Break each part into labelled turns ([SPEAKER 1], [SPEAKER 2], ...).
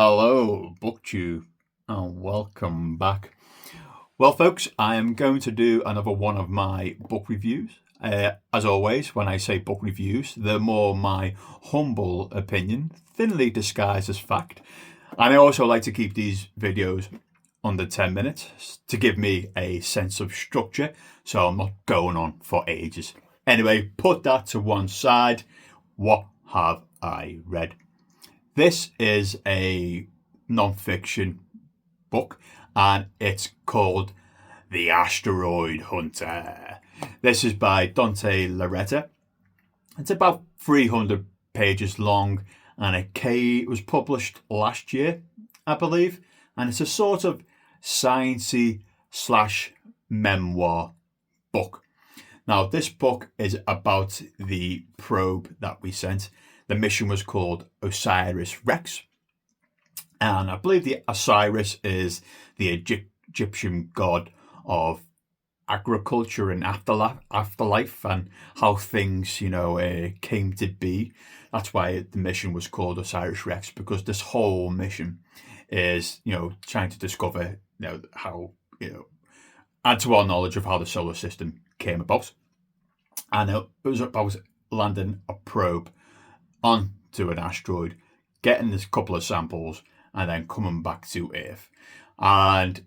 [SPEAKER 1] Hello, BookTube, and welcome back. Well, folks, I am going to do another one of my book reviews. As always, when I say book reviews, they're more my humble opinion, thinly disguised as fact. And I also like to keep these videos under 10 minutes to give me a sense of structure, so I'm not going on for ages. Anyway, put that to one side. What have I read? This is a non-fiction book, and it's called The Asteroid Hunter. This is by Dante Lauretta. It's about 300 pages long, and it was published last year, I believe. And it's a sort of sciencey slash memoir book. Now, this book is about the probe that we sent. The mission was called Osiris Rex. And I believe the Osiris is the Egyptian god of agriculture and afterlife and how things, came to be. That's why the mission was called Osiris Rex, because this whole mission is, trying to discover, how, add to our knowledge of how the solar system came about. And it was about landing a probe onto an asteroid, getting this couple of samples, and then coming back to Earth. And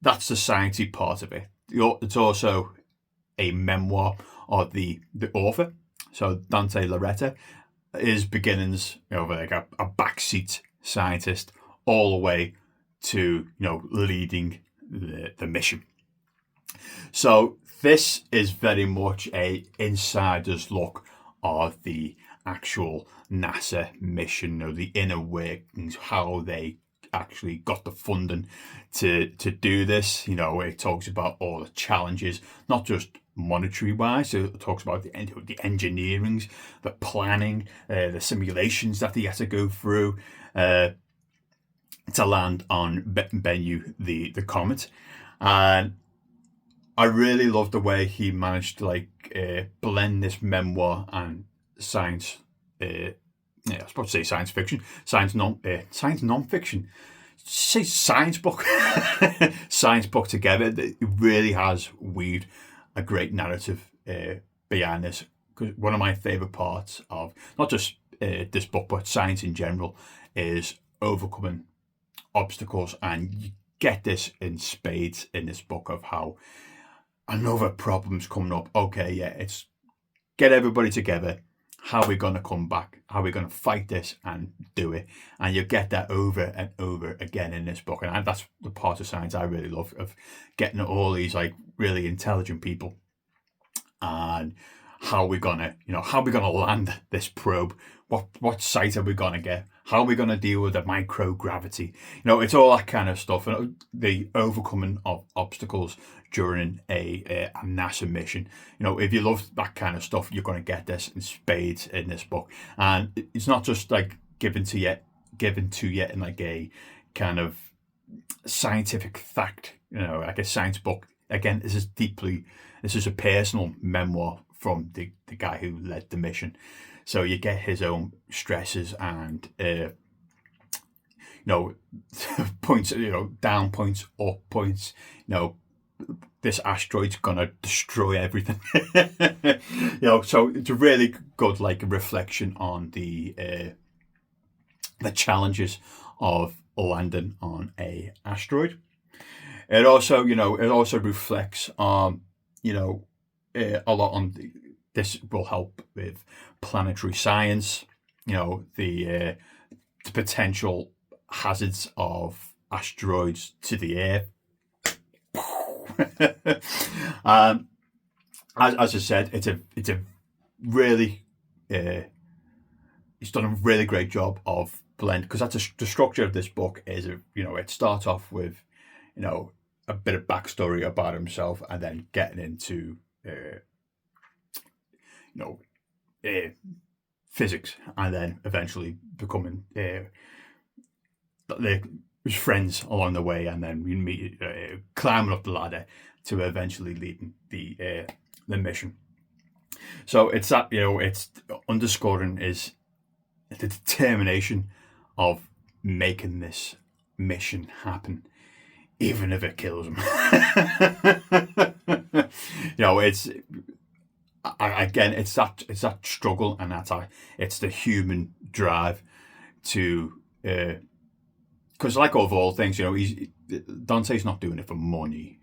[SPEAKER 1] that's the sciencey part of it. It's also a memoir of the author. So Dante Lauretta, his beginnings, like a backseat scientist, all the way to leading the mission. So this is very much a insider's look of the actual NASA mission, the inner workings, how they actually got the funding to do this. It talks about all the challenges, not just monetary wise. It talks about the engineerings, the planning, the simulations that they had to go through to land on Bennu, the comet. And I really love the way he managed to blend this memoir and science. I was about to say science fiction, science non-fiction. Say science book, science book together. It really has weaved a great narrative behind this. Because one of my favorite parts of not just this book but science in general is overcoming obstacles, and you get this in spades in this book of how another problem's coming up. Okay, yeah, it's get everybody together. How are we going to come back? How are we going to fight this and do it? And you get that over and over again in this book. And that's the part of science I really love, of getting all these really intelligent people, and how we're gonna, how we're gonna land this probe. What site are we gonna get? How are we gonna deal with the microgravity? It's all that kind of stuff, and the overcoming of obstacles during a NASA mission. If you love that kind of stuff, you're gonna get this in spades in this book. And it's not just given to you in a kind of scientific fact, like a science book. Again, this is a personal memoir from the guy who led the mission. So you get his own stresses and points, down points, up points. This asteroid's gonna destroy everything. So it's a really good reflection on the challenges of landing on a asteroid. It also, reflects on, a lot on this will help with planetary science. The potential hazards of asteroids to the Earth. As I said, it's a really he's done a really great job of blend, because that's the structure of this book is it starts off with a bit of backstory about himself, and then getting into physics, and then eventually becoming his friends along the way, and then we meet climbing up the ladder to eventually leading the mission. So it's that it's underscoring is the determination of making this mission happen, even if it kills him. It's again, it's that struggle, and it's the human drive to, because like of all things, Dante's not doing it for money.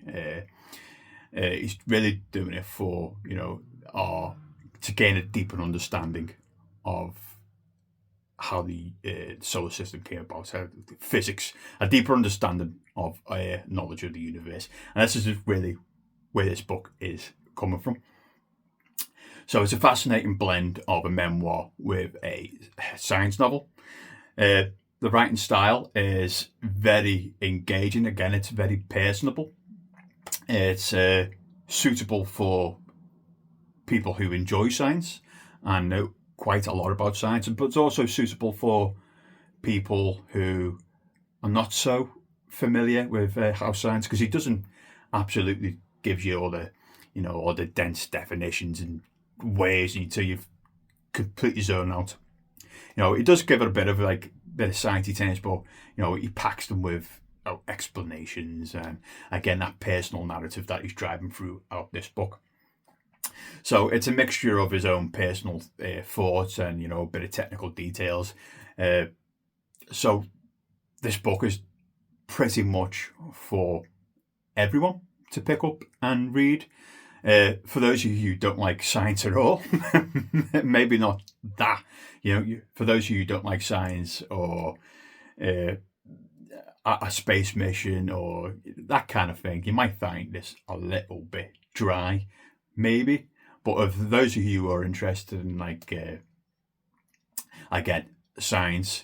[SPEAKER 1] He's really doing it for to gain a deeper understanding of how the solar system came about, how physics, a deeper understanding of knowledge of the universe. And this is really where this book is coming from. So it's a fascinating blend of a memoir with a science novel. The writing style is very engaging. Again, it's very personable. It's suitable for people who enjoy science and know quite a lot about science, but it's also suitable for people who are not so familiar with how science, because he doesn't absolutely give you all the dense definitions and ways until you've completely zoned out. He does give it a bit of sciencey tennis, but he packs them with explanations and again that personal narrative that he's driving throughout this book. So it's a mixture of his own personal thoughts and a bit of technical details. So this book is pretty much for everyone to pick up and read. For those of you who don't like science at all, maybe not that. For those of you who don't like science or a space mission or that kind of thing, you might find this a little bit dry, maybe. But of those of you who are interested in again, science,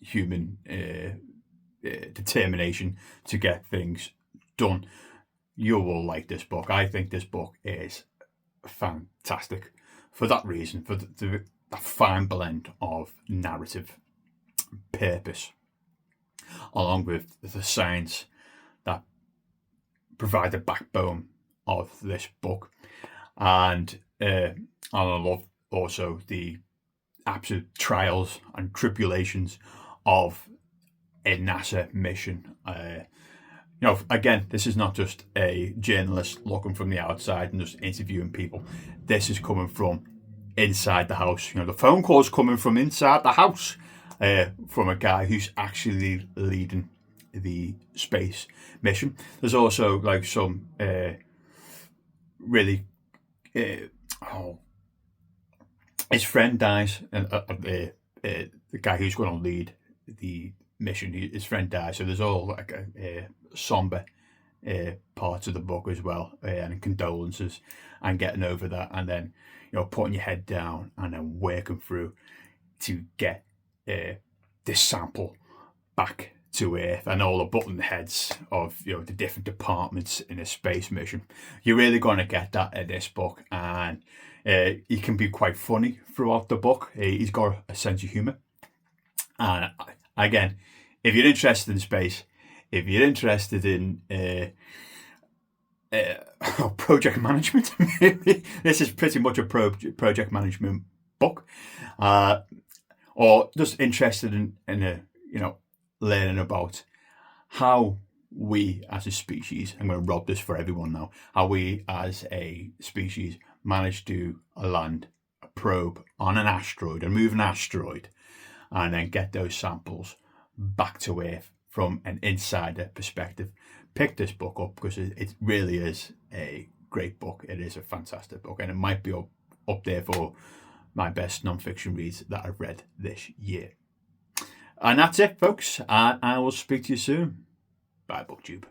[SPEAKER 1] human determination to get things done, you will like this book. I think this book is fantastic for that reason, for the fine blend of narrative, purpose, along with the science that provide the backbone of this book. And I love also the absolute trials and tribulations of a NASA mission. Again, this is not just a journalist looking from the outside and just interviewing people. This is coming from inside the house. The phone call's coming from inside the house, from a guy who's actually leading the space mission. There's also some really his friend dies, and the guy who's going to lead the mission, his friend dies. So there's all a somber parts of the book as well, and condolences and getting over that, and then putting your head down and then working through to get this sample back to Earth, and all the button heads of the different departments in a space mission. You're really going to get that in this book, and he can be quite funny throughout the book. He's got a sense of humour, and again, if you're interested in space, if you're interested in project management, this is pretty much a project management book, or just interested in learning about how we as a species, I'm going to rob this for everyone now, how we as a species managed to land a probe on an asteroid and move an asteroid and then get those samples back to Earth from an insider perspective. Pick this book up because it really is a great book. It is a fantastic book, and it might be up there for my best non-fiction reads that I've read this year. And that's it, folks. I will speak to you soon. Bye, BookTube.